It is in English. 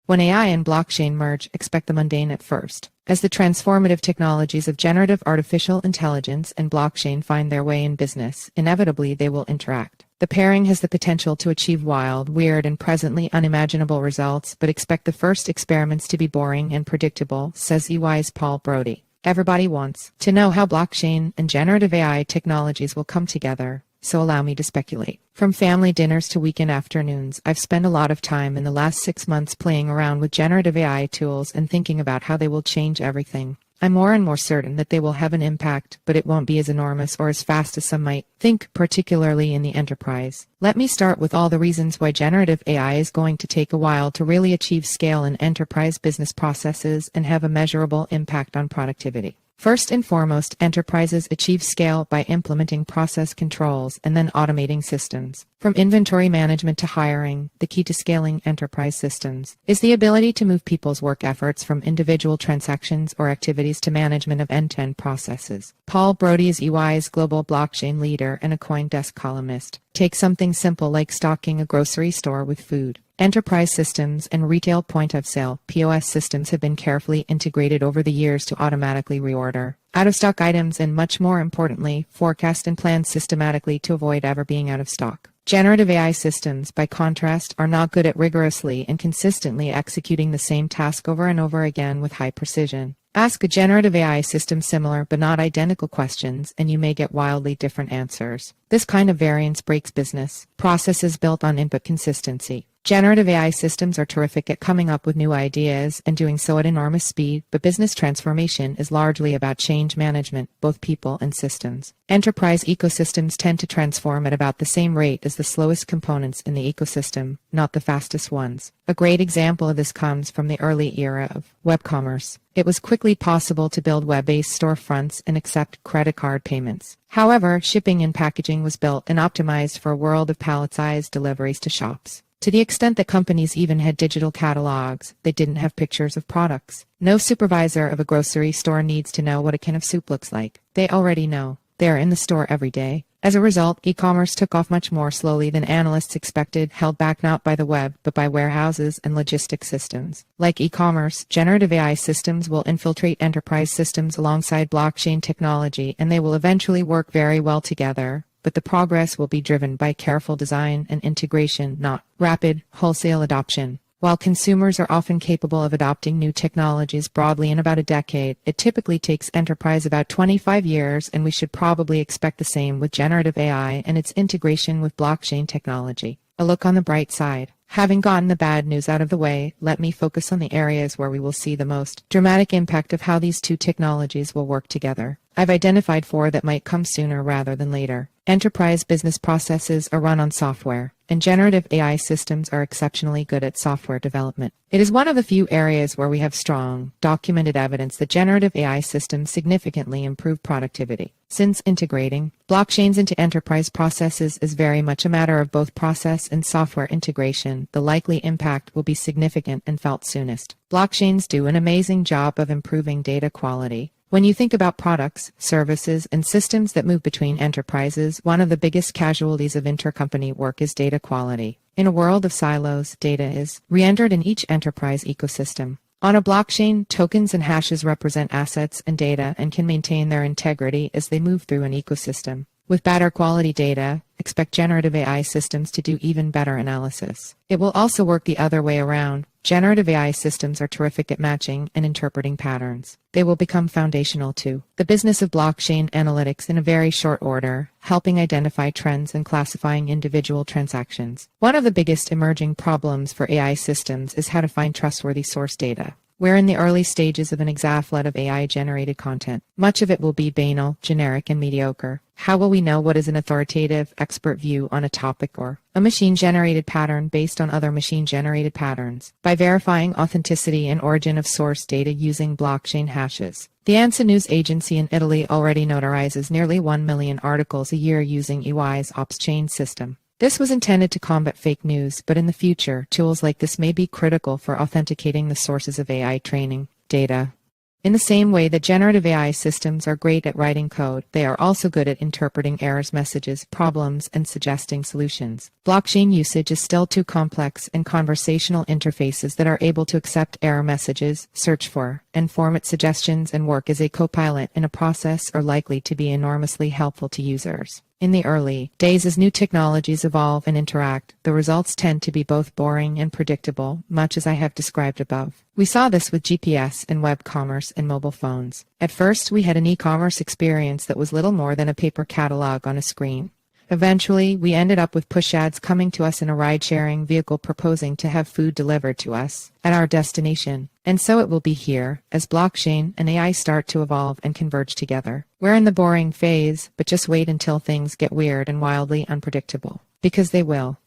When AI and blockchain merge, expect the mundane at first. As the transformative technologies of generative artificial intelligence and blockchain find their way in business, inevitably they will interact. The pairing has the potential to achieve wild, weird, and presently unimaginable results, but expect the first experiments to be boring and predictable, says EY's Brody. Everybody wants to know how blockchain and generative AI technologies will come together, so allow me to speculate. From family dinners to weekend afternoons, I've spent a lot of time in the last 6 months playing around with generative AI tools and thinking about how they will change everything. I'm more and more certain that they will have an impact, but it won't be as enormous or as fast as some might think, particularly in the enterprise. Let me start with all the reasons why generative AI is going to take a while to really achieve scale in enterprise business processes and have a measurable impact on productivity. First and foremost, enterprises achieve scale by implementing process controls and then automating systems. From inventory management to hiring, the key to scaling enterprise systems is the ability to move people's work efforts from individual transactions or activities to management of end-to-end processes. Brody is EY's global blockchain leader and a CoinDesk columnist. Take something simple like stocking a grocery store with food. Enterprise systems and retail point-of-sale (POS) systems have been carefully integrated over the years to automatically reorder out-of-stock items and, much more importantly, forecast and plan systematically to avoid ever being out of stock. Generative AI systems, by contrast, are not good at rigorously and consistently executing the same task over and over again with high precision. Ask a generative AI system similar but not identical questions, and you may get wildly different answers. This kind of variance breaks business processes built on input consistency. Generative AI systems are terrific at coming up with new ideas and doing so at enormous speed, but business transformation is largely about change management, both people and systems. Enterprise ecosystems tend to transform at about the same rate as the slowest components in the ecosystem, not the fastest ones. A great example of this comes from the early era of web commerce. It was quickly possible to build web-based storefronts and accept credit card payments. However, shipping and packaging was built and optimized for a world of palletized deliveries to shops. To the extent that companies even had digital catalogs, they didn't have pictures of products. No supervisor of a grocery store needs to know what a can of soup looks like. They already know. They are in the store every day. As a result, e-commerce took off much more slowly than analysts expected, held back not by the web, but by warehouses and logistics systems. Like e-commerce, generative AI systems will infiltrate enterprise systems alongside blockchain technology, and they will eventually work very well together. But the progress will be driven by careful design and integration, not rapid, wholesale adoption. While consumers are often capable of adopting new technologies broadly in about a decade, it typically takes enterprise about 25 years, and we should probably expect the same with generative AI and its integration with blockchain technology. A look on the bright side. Having gotten the bad news out of the way, let me focus on the areas where we will see the most dramatic impact of how these two technologies will work together. I've identified 4 that might come sooner rather than later. Enterprise business processes are run on software, and generative AI systems are exceptionally good at software development. It is one of the few areas where we have strong, documented evidence that generative AI systems significantly improve productivity. Since integrating blockchains into enterprise processes is very much a matter of both process and software integration, the likely impact will be significant and felt soonest. Blockchains do an amazing job of improving data quality. When you think about products, services, and systems that move between enterprises, one of the biggest casualties of intercompany work is data quality. In a world of silos, data is re-entered in each enterprise ecosystem. On a blockchain, tokens and hashes represent assets and data and can maintain their integrity as they move through an ecosystem. With better quality data, expect generative AI systems to do even better analysis. It will also work the other way around. Generative AI systems are terrific at matching and interpreting patterns. They will become foundational to the business of blockchain analytics in a very short order, helping identify trends and classifying individual transactions. One of the biggest emerging problems for AI systems is how to find trustworthy source data. We're in the early stages of an exaflood of AI-generated content. Much of it will be banal, generic, and mediocre. How will we know what is an authoritative, expert view on a topic or a machine-generated pattern based on other machine-generated patterns? By verifying authenticity and origin of source data using blockchain hashes. The ANSA news agency in Italy already notarizes nearly 1 million articles a year using EY's OpsChain system. This was intended to combat fake news, but in the future, tools like this may be critical for authenticating the sources of AI training data. In the same way that generative AI systems are great at writing code, they are also good at interpreting errors messages, problems, and suggesting solutions. Blockchain usage is still too complex, and conversational interfaces that are able to accept error messages, search for, and format suggestions and work as a co-pilot in a process are likely to be enormously helpful to users. In the early days, as new technologies evolve and interact, the results tend to be both boring and predictable, much as I have described above. We saw this with GPS and web commerce and mobile phones. At first, we had an e-commerce experience that was little more than a paper catalog on a screen. Eventually, we ended up with push ads coming to us in a ride-sharing vehicle proposing to have food delivered to us at our destination. And so it will be here, as blockchain and AI start to evolve and converge together. We're in the boring phase, but just wait until things get weird and wildly unpredictable. Because they will.